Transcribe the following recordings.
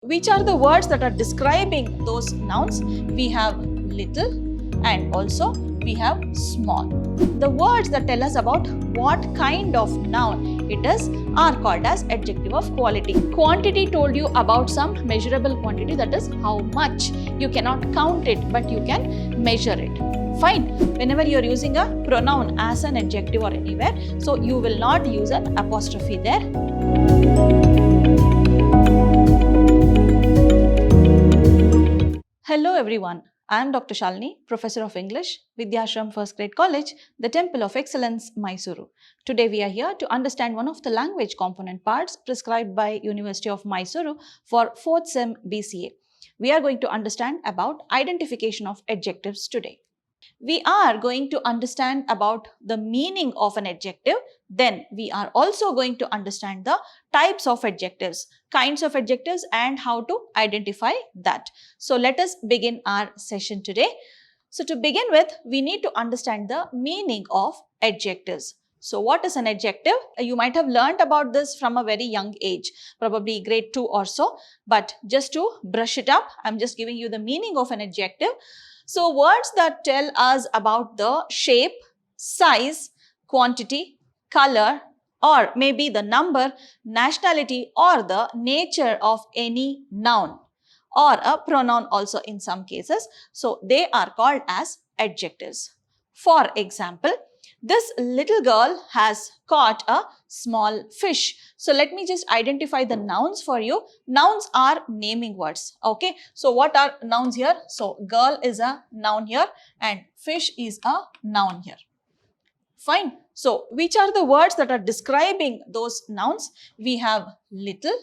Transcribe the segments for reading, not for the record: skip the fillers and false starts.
Which are the words that are describing those nouns? We have little and also we have small. The words that tell us about what kind of noun it is are called as adjective of quality. Quantity told you about some measurable quantity, that is how much. You cannot count it but you can measure it. Fine. Whenever you are using a pronoun as an adjective or anywhere, so you will not use an apostrophe there. Hello everyone, I am Dr. Shalini, Professor of English, Vidyashram First Grade College, the Temple of Excellence, Mysuru. Today we are here to understand one of the language component parts prescribed by University of Mysuru for 4th Sem BCA. We are going to understand about identification of adjectives today. We are going to understand about the meaning of an adjective. Then we are also going to understand the types of adjectives, kinds of adjectives and how to identify that. So let us begin our session today. So to begin with, we need to understand the meaning of adjectives. So what is an adjective? You might have learned about this from a very young age, probably grade 2 or so. But just to brush it up, I'm just giving you the meaning of an adjective. So words that tell us about the shape, size, quantity, color, or maybe the number, nationality or the nature of any noun or a pronoun also in some cases. So they are called as adjectives. For example, this little girl has caught a small fish. So let me just identify the nouns for you. Nouns are naming words. Okay. So what are nouns here? So girl is a noun here and fish is a noun here. Fine. So which are the words that are describing those nouns? We have little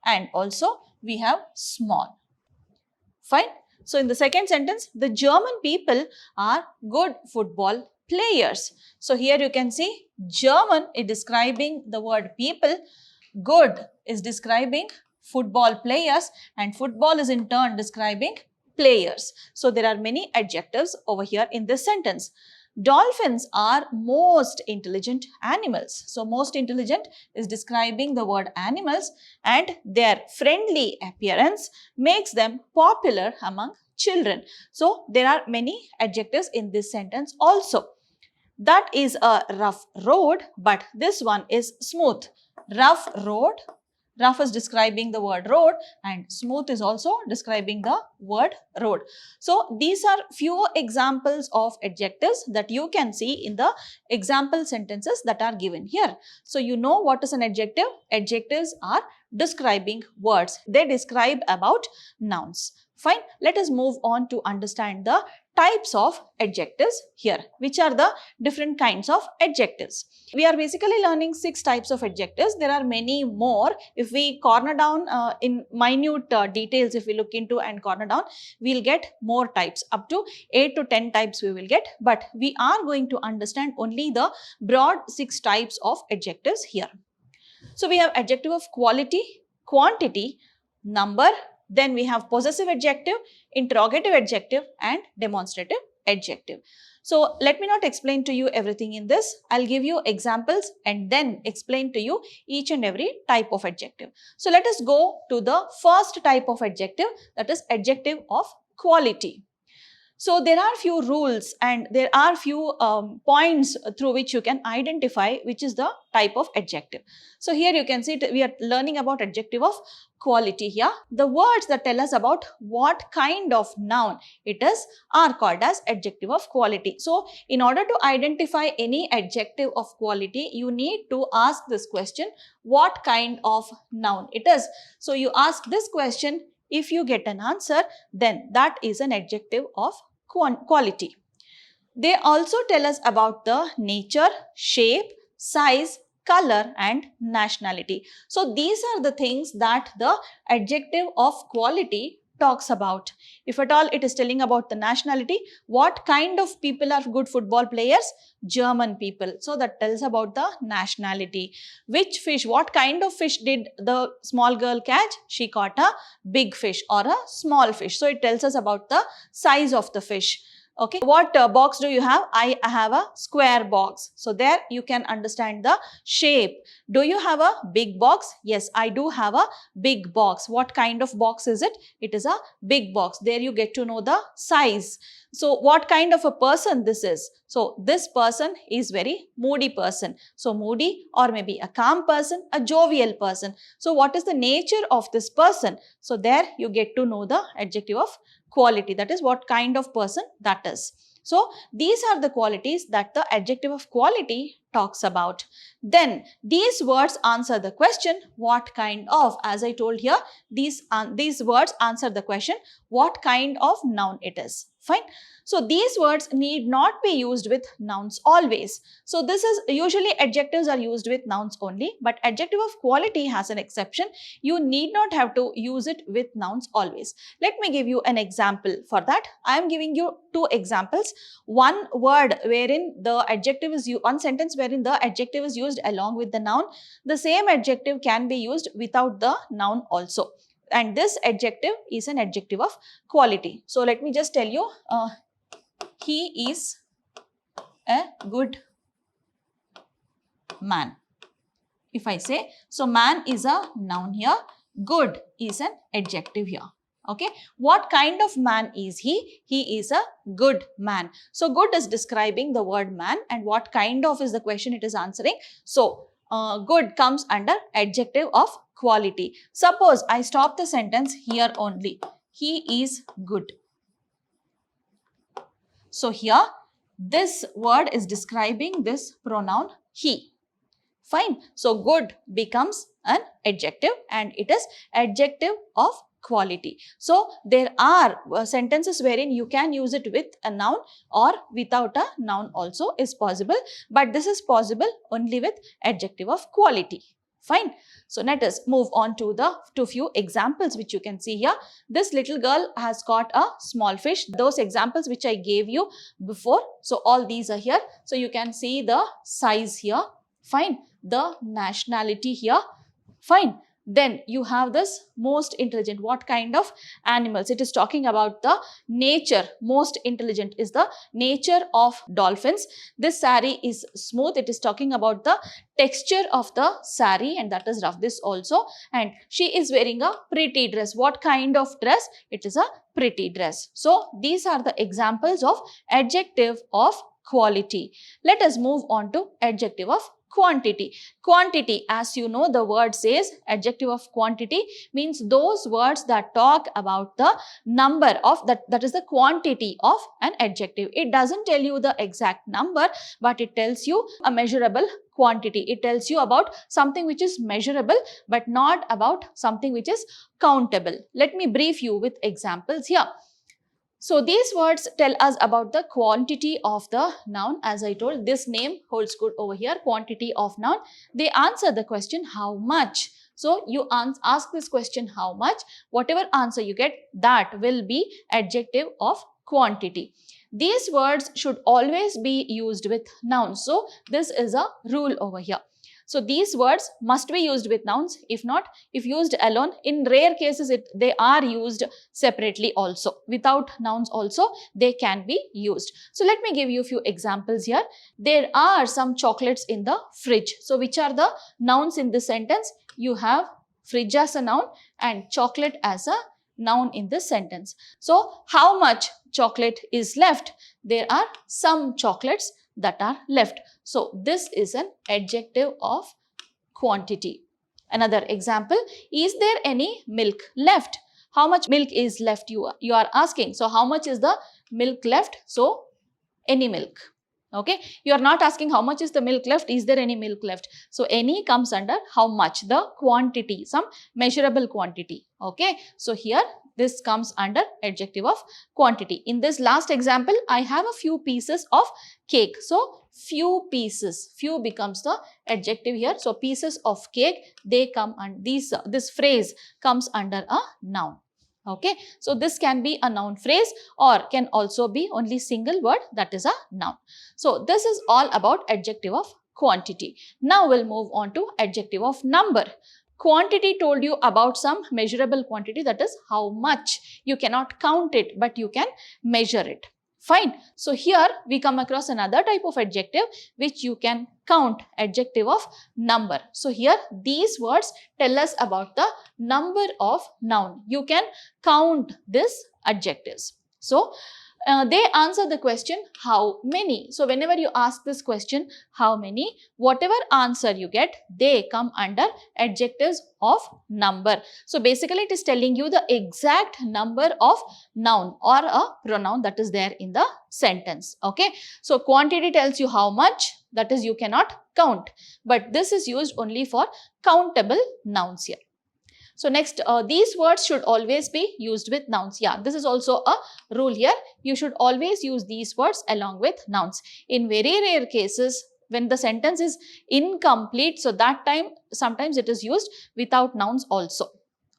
and also we have small. Fine. So in the second sentence, the German people are good football players. So here you can see German is describing the word people, good is describing football players and football is in turn describing players. So there are many adjectives over here in this sentence. Dolphins are most intelligent animals. So most intelligent is describing the word animals and their friendly appearance makes them popular among children. So there are many adjectives in this sentence also. That is a rough road, but this one is smooth. Rough road. Rough is describing the word road and smooth is also describing the word road. So these are few examples of adjectives that you can see in the example sentences that are given here. So you know what is an adjective? Adjectives are describing words. They describe about nouns. Fine. Let us move on to understand the types of adjectives here. Which are the different kinds of adjectives? We are basically learning 6 types of adjectives. There are many more. If we corner down in minute details, if we look into and corner down, we'll get more types. Up to 8 to 10 types we will get. But we are going to understand only the broad 6 types of adjectives here. So we have adjective of quality, quantity, number, then we have possessive adjective, interrogative adjective and demonstrative adjective. So let me not explain to you everything in this. I'll give you examples and then explain to you each and every type of adjective. So let us go to the first type of adjective, that is adjective of quality. So there are few rules and there are few points through which you can identify which is the type of adjective. So here you can see we are learning about adjective of quality here. The words that tell us about what kind of noun it is are called as adjective of quality. So in order to identify any adjective of quality, you need to ask this question, what kind of noun it is. So you ask this question. If you get an answer, then that is an adjective of quality. They also tell us about the nature, shape, size, color and nationality. So these are the things that the adjective of quality talks about. If at all it is telling about the nationality, what kind of people are good football players? German people. So that tells about the nationality. Which fish, what kind of fish did the small girl catch? She caught a big fish or a small fish. So it tells us about the size of the fish. Okay, what box do you have? I have a square box. So there you can understand the shape. Do you have a big box? Yes, I do have a big box. What kind of box is it? It is a big box. There you get to know the size. So what kind of a person this is? So this person is very moody person. So moody, or maybe a calm person, a jovial person. So what is the nature of this person? So there you get to know the adjective of quality, that is what kind of person that is. So these are the qualities that the adjective of quality talks about. Then these words answer the question what kind of. As I told here, these words answer the question what kind of noun it is. Fine. So these words need not be used with nouns always. So this is usually adjectives are used with nouns only, but adjective of quality has an exception. You need not have to use it with nouns always. Let me give you an example for that. I am giving you two examples. One word wherein the adjective is one sentence wherein the adjective is used along with the noun. The same adjective can be used without the noun also. And this adjective is an adjective of quality. So let me just tell you, he is a good man. If I say, so man is a noun here, good is an adjective here. Okay, what kind of man is he? He is a good man. So good is describing the word man, and what kind of is the question it is answering. So good comes under adjective of quality. Suppose I stop the sentence here only. He is good. So here this word is describing this pronoun he. Fine. So good becomes an adjective and it is adjective of quality. So there are sentences wherein you can use it with a noun or without a noun also is possible, but this is possible only with adjective of quality. Fine. So let us move on to the few examples which you can see here. This little girl has caught a small fish. Those examples which I gave you before. So all these are here. So you can see the size here. Fine. The nationality here. Fine. Then you have this most intelligent. What kind of animals? It is talking about the nature. Most intelligent is the nature of dolphins. This sari is smooth. It is talking about the texture of the sari, and that is rough. This also. And she is wearing a pretty dress. What kind of dress? It is a pretty dress. So these are the examples of adjective of quality. Let us move on to adjective of quantity. Quantity, as you know, the word says adjective of quantity means those words that talk about the number of that is the quantity of an adjective. It doesn't tell you the exact number, but it tells you a measurable quantity. It tells you about something which is measurable, but not about something which is countable. Let me brief you with examples here. So these words tell us about the quantity of the noun. As I told, this name holds good over here, quantity of noun. They answer the question how much. So you ask this question how much, whatever answer you get, that will be adjective of quantity. These words should always be used with nouns. So this is a rule over here. So these words must be used with nouns. If not, if used alone, in rare cases they are used separately also. Without nouns also they can be used. So let me give you a few examples here. There are some chocolates in the fridge. So which are the nouns in this sentence? You have fridge as a noun and chocolate as a noun in this sentence. So how much chocolate is left? There are some chocolates that are left. So this is an adjective of quantity. Another example, is there any milk left? How much milk is left, you are asking. So how much is the milk left? So any milk. Okay, you are not asking how much is the milk left, is there any milk left? So any comes under how much, the quantity, some measurable quantity. Okay, so here this comes under adjective of quantity. In this last example, I have a few pieces of cake. So few pieces, few becomes the adjective here. So pieces of cake, they come and this phrase comes under a noun. Okay, so this can be a noun phrase or can also be only single word, that is a noun. So this is all about adjective of quantity. Now we'll move on to adjective of number. Quantity told you about some measurable quantity, that is how much. You cannot count it, but you can measure it. Fine. So here we come across another type of adjective which you can count, adjective of number. So here these words tell us about the number of noun. You can count these adjectives. So they answer the question how many. So whenever you ask this question how many, whatever answer you get, they come under adjectives of number. So basically it is telling you the exact number of noun or a pronoun that is there in the sentence. Okay. So quantity tells you how much, that is you cannot count, but this is used only for countable nouns here. So next, these words should always be used with nouns. Yeah, this is also a rule here. You should always use these words along with nouns. In very rare cases, when the sentence is incomplete, so that time sometimes it is used without nouns also.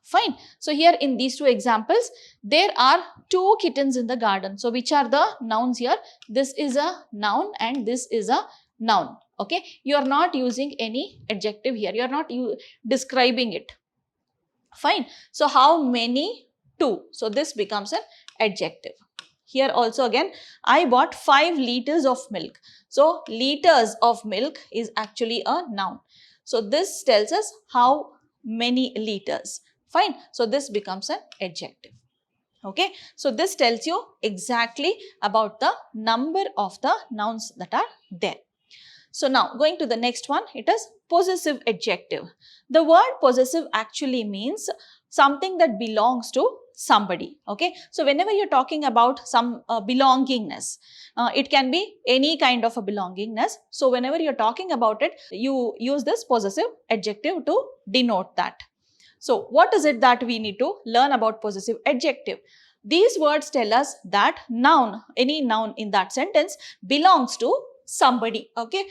Fine. So here in these two examples, there are two kittens in the garden. So which are the nouns here? This is a noun and this is a noun. Okay. You are not using any adjective here. You are not describing it. Fine. So how many? 2. So this becomes an adjective. Here also again, I bought 5 liters of milk. So liters of milk is actually a noun. So this tells us how many liters. Fine. So this becomes an adjective. Okay. So this tells you exactly about the number of the nouns that are there. So now going to the next one, it is possessive adjective. The word possessive actually means something that belongs to somebody. Okay. So whenever you're talking about some belongingness, it can be any kind of a belongingness. So whenever you're talking about it, you use this possessive adjective to denote that. So what is it that we need to learn about possessive adjective? These words tell us that noun, any noun in that sentence belongs to somebody. Okay.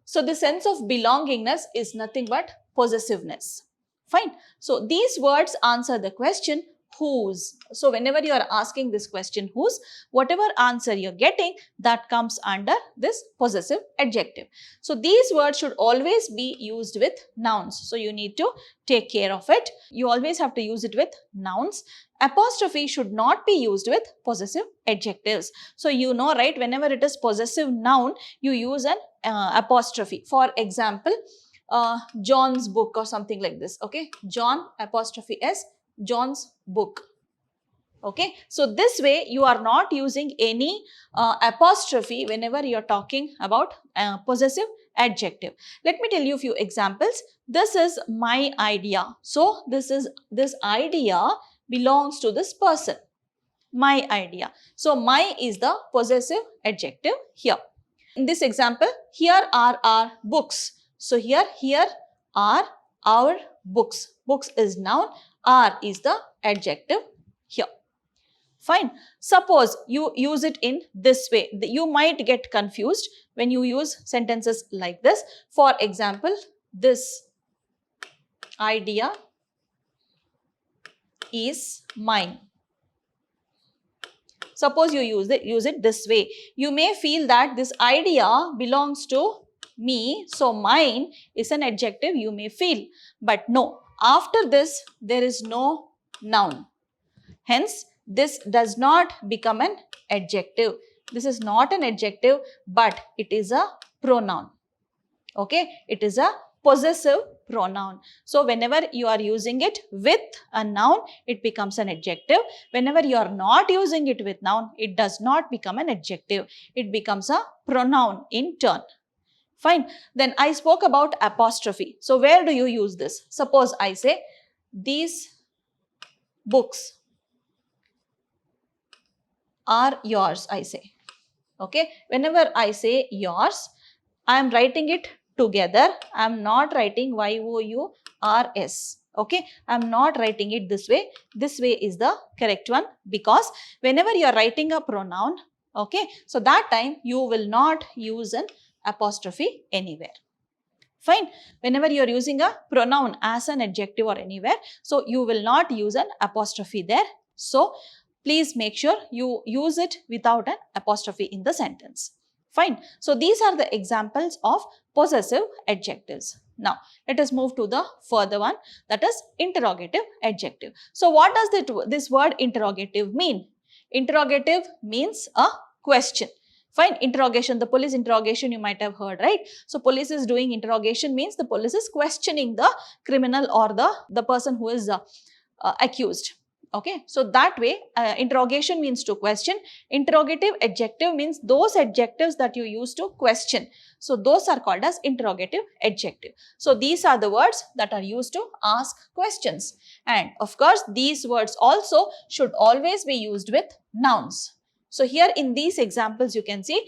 So the sense of belongingness is nothing but possessiveness. Fine. So these words answer the question whose. So whenever you are asking this question whose, whatever answer you're getting, that comes under this possessive adjective. So these words should always be used with nouns. So you need to take care of it. You always have to use it with nouns. Apostrophe should not be used with possessive adjectives. So you know, right, whenever it is possessive noun, you use an apostrophe. For example, John's book or something like this. Okay, John apostrophe S, John's book. Okay, so this way you are not using any apostrophe whenever you are talking about possessive adjective. Let me tell you a few examples. This is my idea. So this idea belongs to this person. My idea. So my is the possessive adjective here. In this example, here are our books. So here are our books. Books is noun. Are is the adjective here. Fine. Suppose you use it in this way. You might get confused when you use sentences like this. For example, this idea is mine. Suppose you use it this way. You may feel that this idea belongs to me, so mine is an adjective you may feel. But no, after this there is no noun. Hence, this does not become an adjective. This is not an adjective, but it is a pronoun. Okay, it is a possessive pronoun. So whenever you are using it with a noun, it becomes an adjective. Whenever you are not using it with noun, it does not become an adjective. It becomes a pronoun in turn. Fine. Then I spoke about apostrophe. So where do you use this? Suppose I say, these books are yours, I say. Okay. Whenever I say yours, I am writing it together. I am not writing Y-O-U-R-S. Okay. I am not writing it this way. This way is the correct one, because whenever you are writing a pronoun, okay, so that time you will not use an apostrophe anywhere. Fine. Whenever you are using a pronoun as an adjective or anywhere, so you will not use an apostrophe there. So please make sure you use it without an apostrophe in the sentence. Fine. So these are the examples of possessive adjectives. Now, let us move to the further one, that is interrogative adjective. So what does this word interrogative mean? Interrogative means a question. Fine, interrogation, the police interrogation you might have heard, right? So police is doing interrogation means the police is questioning the criminal or the person who is accused. Okay, so that way interrogation means to question. Interrogative adjective means those adjectives that you use to question. So those are called as interrogative adjective. So these are the words that are used to ask questions. And of course, these words also should always be used with nouns. So here in these examples, you can see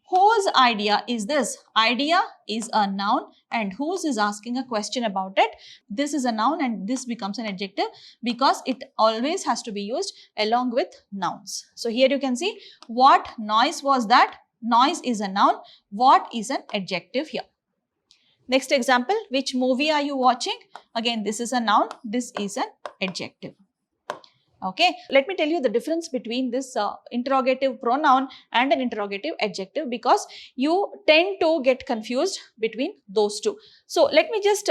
whose idea is this? Idea is a noun and whose is asking a question about it. This is a noun and this becomes an adjective because it always has to be used along with nouns. So here you can see what noise was that? Noise is a noun. What is an adjective here? Next example, which movie are you watching? Again, this is a noun. This is an adjective. Okay, let me tell you the difference between this interrogative pronoun and an interrogative adjective because you tend to get confused between those two. So let me just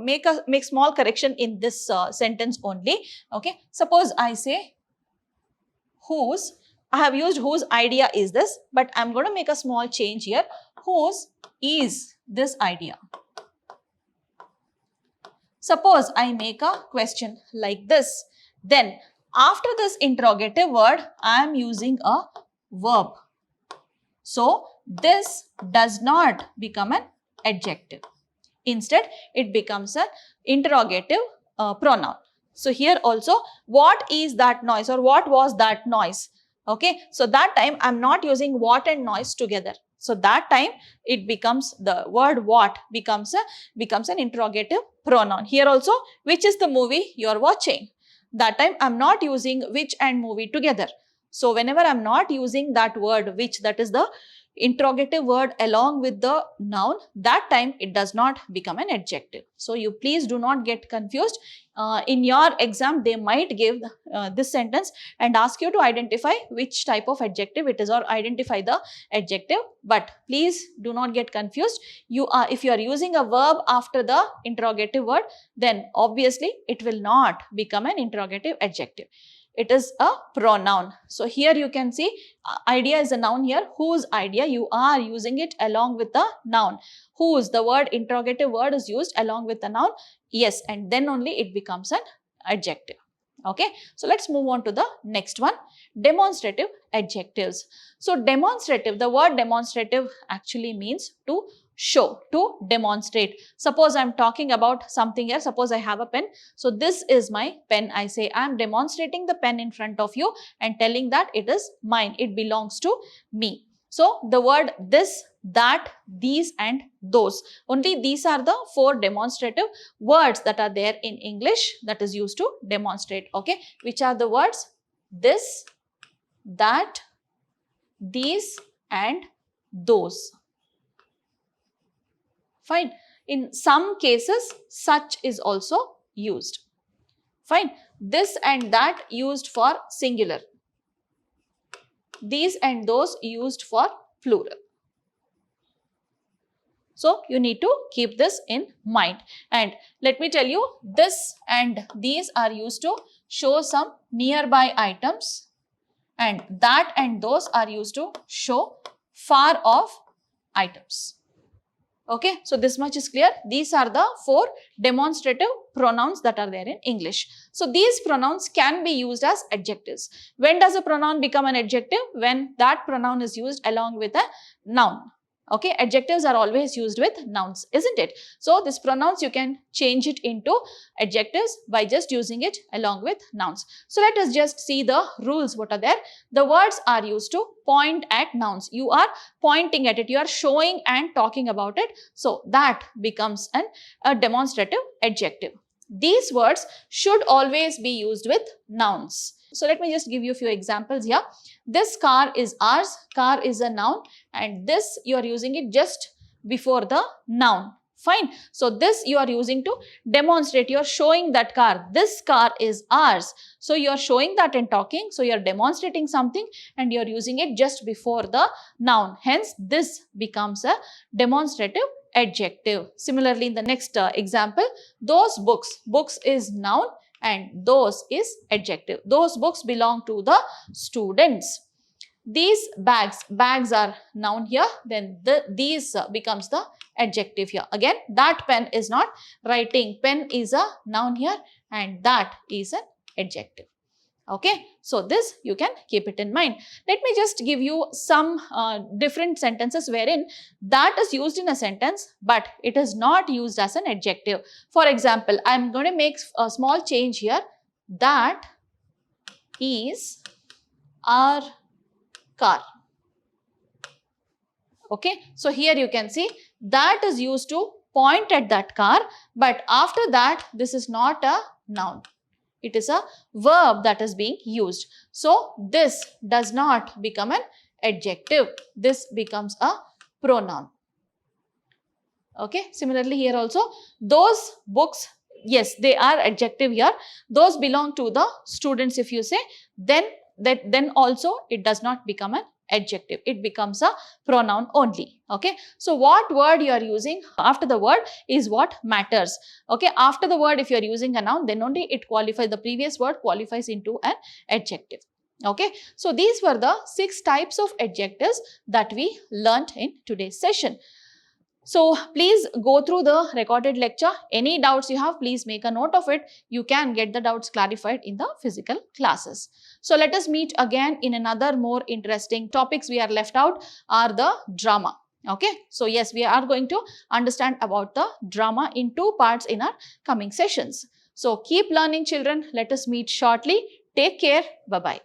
make small correction in this sentence only. Okay, suppose I say whose, I have used whose idea is this, but I'm going to make a small change here. Whose is this idea? Suppose I make a question like this, then after this interrogative word, I am using a verb. So, this does not become an adjective. Instead, it becomes an interrogative pronoun. So, here also, what is that noise or what was that noise? Okay, so that time I am not using what and noise together. So, that time it becomes the word what becomes an interrogative pronoun. Here also, which is the movie you are watching? That time I am not using which and movie together. So whenever I am not using that word which, that is the interrogative word along with the noun, that time it does not become an adjective. So you please do not get confused. In your exam, they might give this sentence and ask you to identify which type of adjective it is or identify the adjective. But please do not get confused. If you are using a verb after the interrogative word, then obviously it will not become an interrogative adjective. It is a pronoun. So here you can see idea is a noun here. Whose idea? You are using it along with the noun. Whose, the word interrogative word is used along with the noun. Yes, and then only it becomes an adjective. Okay, so let's move on to the next one. Demonstrative adjectives. So demonstrative, the word demonstrative actually means to show, to demonstrate. Suppose I'm talking about something here. Suppose I have a pen. So this is my pen. I say I'm demonstrating the pen in front of you and telling that it is mine. It belongs to me. So the word this, that, these and those. Only these are the 4 demonstrative words that are there in English that is used to demonstrate. Okay, which are the words? This, that, these and those. Fine. In some cases, such is also used. Fine. This and that used for singular. These and those used for plural. So, you need to keep this in mind. And let me tell you, this and these are used to show some nearby items. And that and those are used to show far off items. Okay, so this much is clear. These are the 4 demonstrative pronouns that are there in English. So these pronouns can be used as adjectives. When does a pronoun become an adjective? When that pronoun is used along with a noun. Okay, adjectives are always used with nouns, isn't it? So this pronouns you can change it into adjectives by just using it along with nouns. So let us just see the rules what are there. The words are used to point at nouns. You are pointing at it, you are showing and talking about it. So that becomes a demonstrative adjective. These words should always be used with nouns. So let me just give you a few examples here. This car is ours. Car is a noun and this you are using it just before the noun. Fine. So this you are using to demonstrate. You are showing that car. This car is ours. So you are showing that and talking. So you are demonstrating something and you are using it just before the noun. Hence this becomes a demonstrative adjective. Similarly, in the next example, those books. Books is noun and those is adjective. Those books belong to the students. These bags are noun here, then these becomes the adjective here. Again, that pen is not writing, pen is a noun here and that is an adjective. Okay, so this you can keep it in mind. Let me just give you some different sentences wherein that is used in a sentence but it is not used as an adjective. For example, I am going to make a small change here. That is our car. Okay, so here you can see that is used to point at that car, but after that this is not a noun. It is a verb that is being used. So this does not become an adjective. This becomes a pronoun. Okay, similarly here also those books, yes, they are adjective here. Those belong to the students if you say, then also it does not become an adjective. It becomes a pronoun only. Okay, so what word you are using after the word is what matters. Okay, after the word if you are using a noun, then only it qualifies, the previous word qualifies into an adjective. Okay, so these were the 6 types of adjectives that we learnt in today's session. So please go through the recorded lecture. Any doubts you have, please make a note of it. You can get the doubts clarified in the physical classes. So let us meet again in another more interesting topics. We are left out are the drama. Okay, so yes, we are going to understand about the drama in 2 parts in our coming sessions. So keep learning children. Let us meet shortly. Take care. Bye-bye.